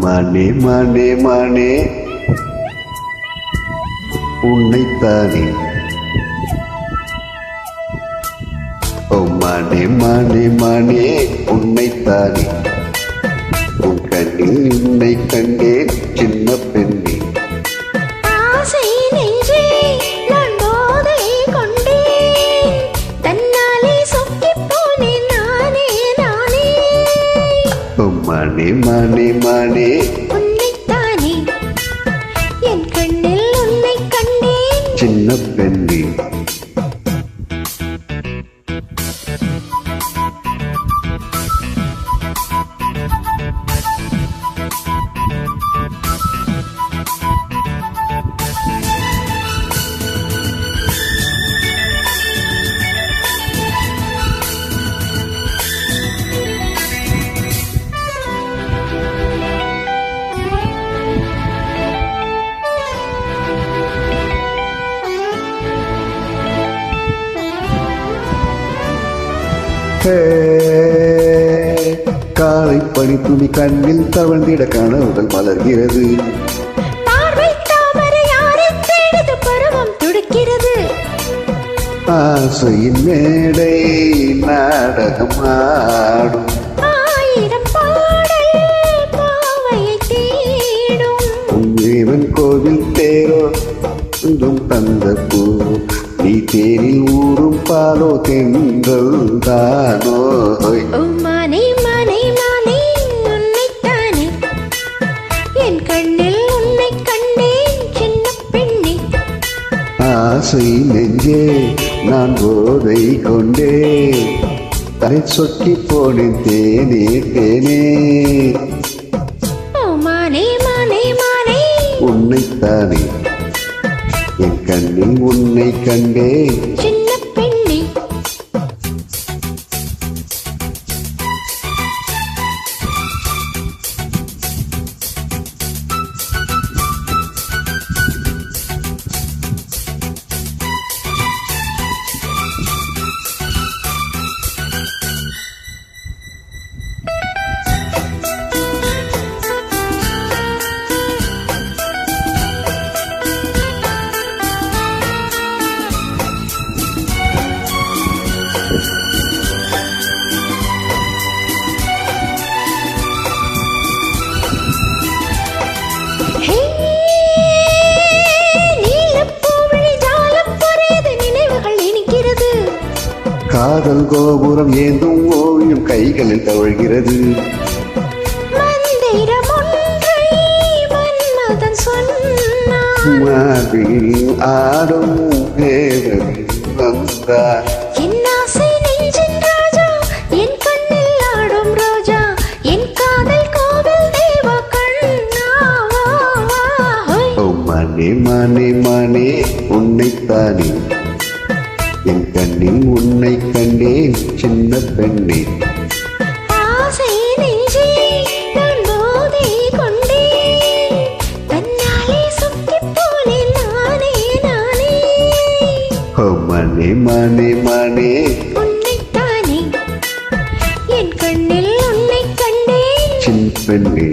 மானே மானே மானே உன்னைத்தானே. ஓ மானே மானே மானே உன்னைத்தானே. உன் கண்ணில் உன்னை கண்டேன் சின்ன பெண்ணே. மானே மானே மானே உன்னைத்தானே. என் கண்ணில் உன்னை கண்டேன் சின்ன பெண்ணே. காலை பனி துணி கண்ணில் தவழ்ந்திட கனவுகள் மலர்கிறது. ஆசையின் மேடை நாடகம் ஆடும். தேவன் கோவில் தேரோ தந்த பூ. நீ தேனில் ஊறும் பாலோ தென்றல் தானோ. மானே மானே மானே உன்னைத்தானே. என் கண்ணில் உன்னை கண்டேன் சின்ன பெண்ணே. ஆசை நெஞ்சே நான் போதை கொண்டே தலை சொட்டி போனேன் தேனே தேனே. மானே மானே மானே உன்னைத்தானே. என் கண்ணில் உன்னை கண்டே சின்ன பெண்ணே. காதல் கோபுரம் ஏந்தும் ஓவியம் கைகளில் தவழ்கிறது. மார்பில் ஆடும் தேவன் வந்தார். மானே மானே மானே உன்னைத்தானே. என் கண்ணில் உன்னை கண்டேன் சின்ன பெண்ணே. ஆசை நெஞ்சே நான் போதை கொண்டேன். தன்னாலே சொக்கிப் போனேன் நானே நானே. மானே மானே மானே உன்னைத்தானே. என் கண்ணில் உன்னை கண்டேன் சின்ன பெண்ணே.